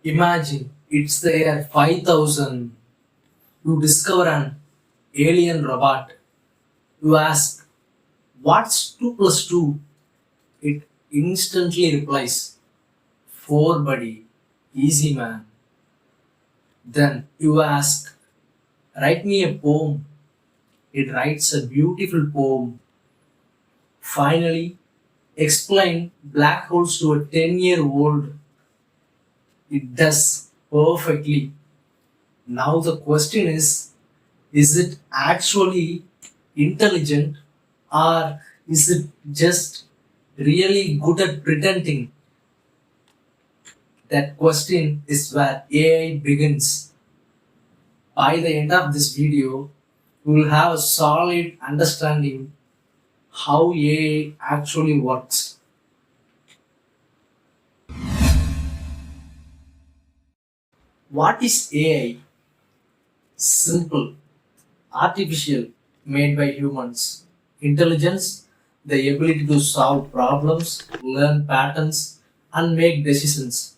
Imagine it's the year 5000. You discover an alien robot. You ask, what's 2 plus 2? It instantly replies, 4 buddy. Easy man. Then you ask, write me a poem. It writes a beautiful poem. Finally, explain black holes to a 10-year-old. It does perfectly. Now the question is it actually intelligent or is it just really good at pretending? That question is where AI begins. By the end of this video, you will have a solid understanding how AI actually works. What is AI? Simple, artificial, made by humans. Intelligence, the ability to solve problems, learn patterns, and make decisions.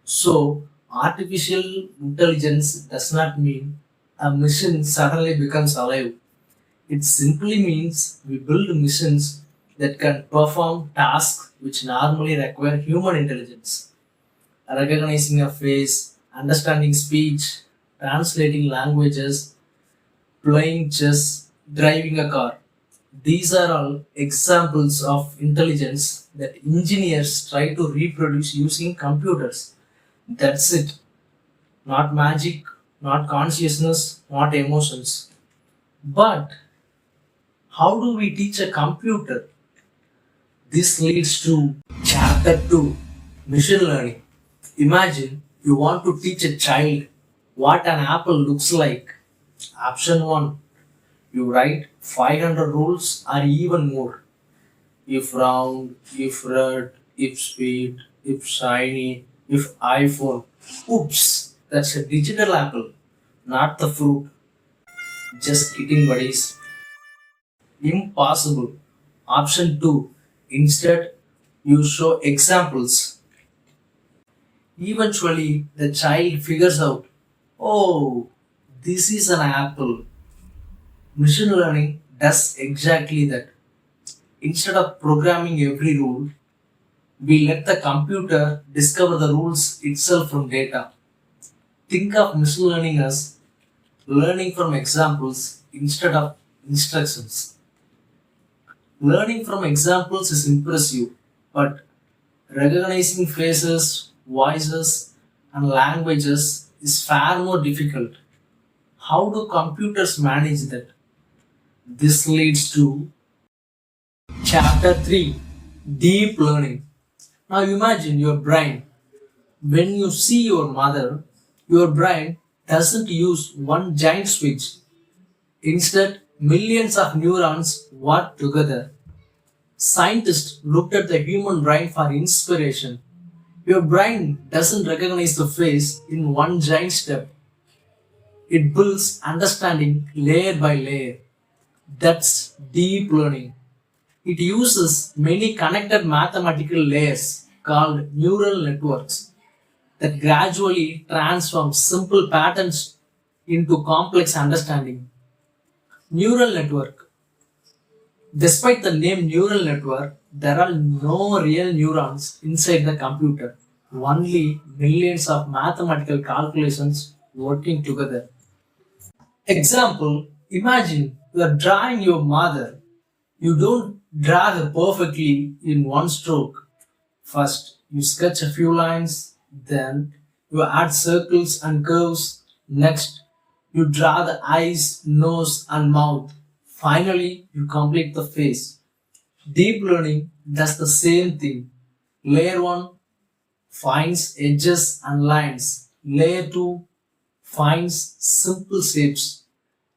So, artificial intelligence does not mean a machine suddenly becomes alive. It simply means we build machines that can perform tasks which normally require human intelligence. Recognizing a face, understanding speech, translating languages, playing chess, driving a car. These are all examples of intelligence that engineers try to reproduce using computers. That's it. Not magic, not consciousness, not emotions. But how do we teach a computer? This leads to chapter 2, machine learning. Imagine you want to teach a child what an apple looks like. Option 1, you write 500 rules or even more. If round, if red, if sweet, if shiny, if iPhone. Oops, that's a digital apple, not the fruit. Just kidding, buddies. Impossible. Option 2. Instead, you show examples. Eventually, the child figures out, oh, this is an apple. Machine learning does exactly that. Instead of programming every rule, we let the computer discover the rules itself from data. Think of machine learning as learning from examples instead of instructions. Learning from examples is impressive, but recognizing faces, voices, and languages is far more difficult. How do computers manage that? This leads to chapter 3, deep learning. Now imagine your brain. When you see your mother, your brain doesn't use one giant switch. Instead, millions of neurons work together. Scientists looked at the human brain for inspiration. Your brain doesn't recognize the face in one giant step. It builds understanding layer by layer. That's deep learning. It uses many connected mathematical layers called neural networks that gradually transform simple patterns into complex understanding. Neural network. Despite the name neural network, there are no real neurons inside the computer, only millions of mathematical calculations working together. Example, imagine you are drawing your mother. You don't draw her perfectly in one stroke. First, you sketch a few lines, then you add circles and curves. Next, you draw the eyes, nose, and mouth. Finally, you complete the face. Deep learning does the same thing. Layer 1 finds edges and lines. Layer 2 finds simple shapes.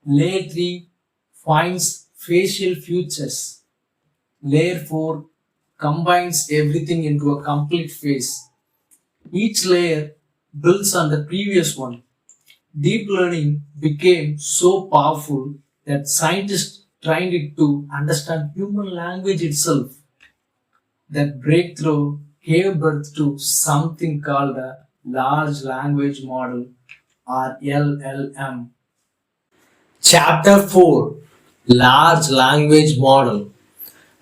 Layer 3 finds facial features. Layer 4 combines everything into a complete face. Each layer builds on the previous one. Deep learning became so powerful that scientists trained it to understand human language itself. That breakthrough gave birth to something called Large Language Model or LLM. Chapter 4, Large Language Model.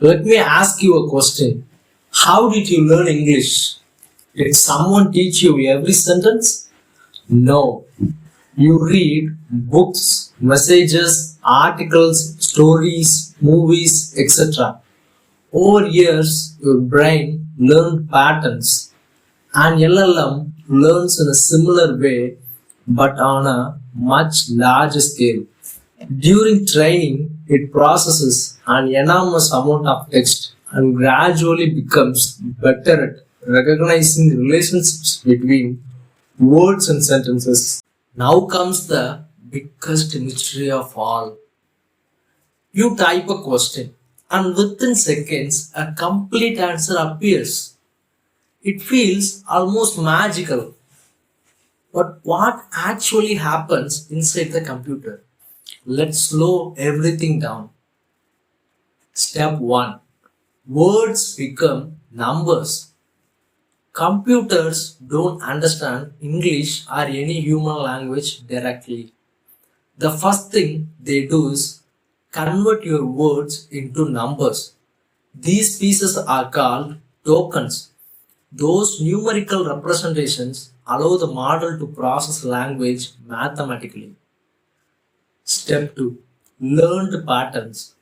Let me ask you a question. How did you learn English? Did someone teach you every sentence? No. You read books, messages, articles, stories, movies, etc. Over years, your brain learned patterns. An LLM learns in a similar way but on a much larger scale. During training, it processes an enormous amount of text and gradually becomes better at recognizing relationships between words and sentences. Now comes the biggest mystery of all. You type a question, and within seconds, a complete answer appears. It feels almost magical. But what actually happens inside the computer? Let's slow everything down. Step 1. Words become numbers. Computers don't understand English or any human language directly. The first thing they do is convert your words into numbers. These pieces are called tokens. Those numerical representations allow the model to process language mathematically. Step 2. Learned patterns.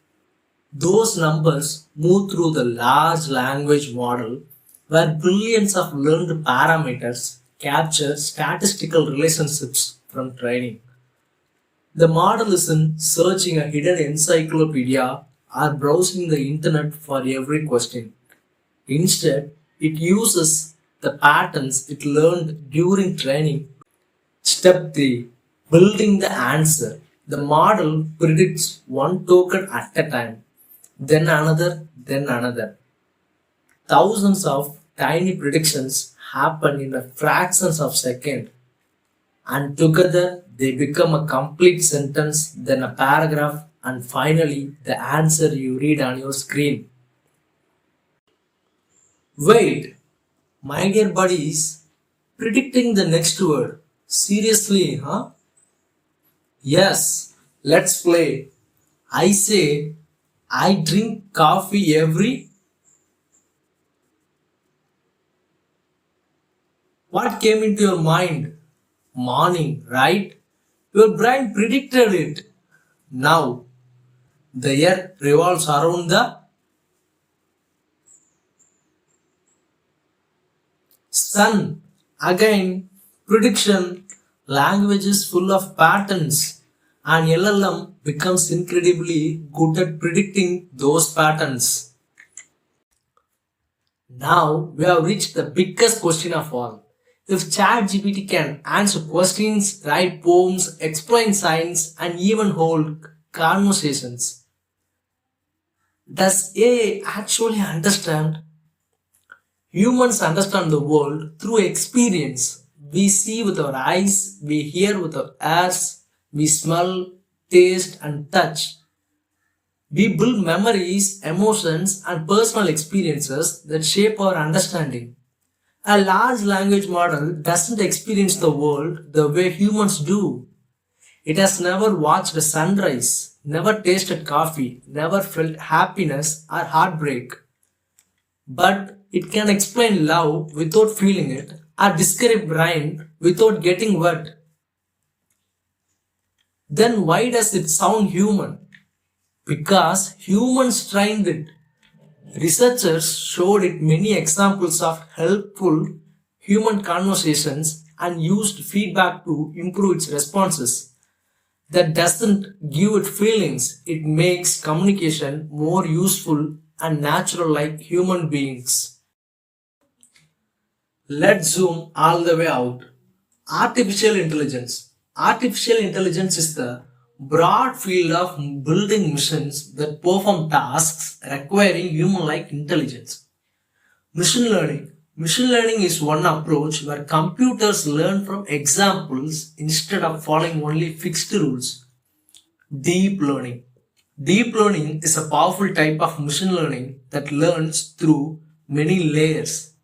Those numbers move through the large language model where billions of learned parameters capture statistical relationships from training. The model isn't searching a hidden encyclopedia or browsing the internet for every question. Instead, it uses the patterns it learned during training. Step 3. Building the answer. The model predicts one token at a time, then another, then another. Thousands of tiny predictions happen in a fractions of second, and together they become a complete sentence, then a paragraph, and finally the answer you read on your screen. Wait, my dear buddies, predicting the next word. Seriously, huh? Yes, let's play. I say, I drink coffee every. What came into your mind? Morning, right? Your brain predicted it. Now, the earth revolves around the sun. Again, prediction. Language is full of patterns, and LLM becomes incredibly good at predicting those patterns. Now we have reached the biggest question of all. If ChatGPT can answer questions, write poems, explain science, and even hold conversations, does AI actually understand? Humans understand the world through experience. We see with our eyes, we hear with our ears, we smell, taste, and touch. We build memories, emotions, and personal experiences that shape our understanding. A large language model doesn't experience the world the way humans do. It has never watched a sunrise, never tasted coffee, never felt happiness or heartbreak. But it can explain love without feeling it or describe rain without getting wet. Then why does it sound human? Because humans trained it. Researchers showed it many examples of helpful human conversations and used feedback to improve its responses. That doesn't give it feelings, it makes communication more useful and natural like human beings. Let's zoom all the way out. Artificial intelligence. Artificial intelligence is the broad field of building machines that perform tasks requiring human-like intelligence. Machine learning. Machine learning is one approach where computers learn from examples instead of following only fixed rules. Deep learning. Deep learning is a powerful type of machine learning that learns through many layers.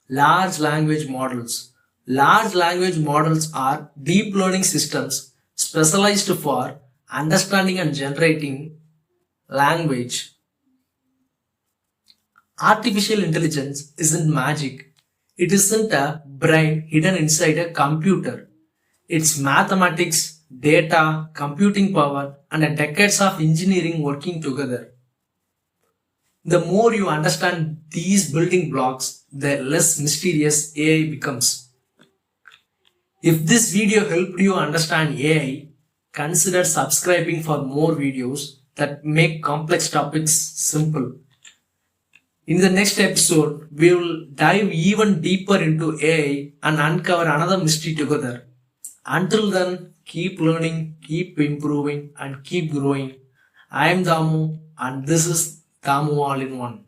Large language models. Large language models are deep learning systems specialized for understanding and generating language. Artificial intelligence isn't magic. It isn't a brain hidden inside a computer. It's mathematics, data, computing power, and a decades of engineering working together. The more you understand these building blocks, the less mysterious AI becomes. If this video helped you understand AI, consider subscribing for more videos that make complex topics simple. In the next episode, we will dive even deeper into AI and uncover another mystery together. Until then, keep learning, keep improving, and keep growing. I am Dhamo, and this is Dhamo All in One.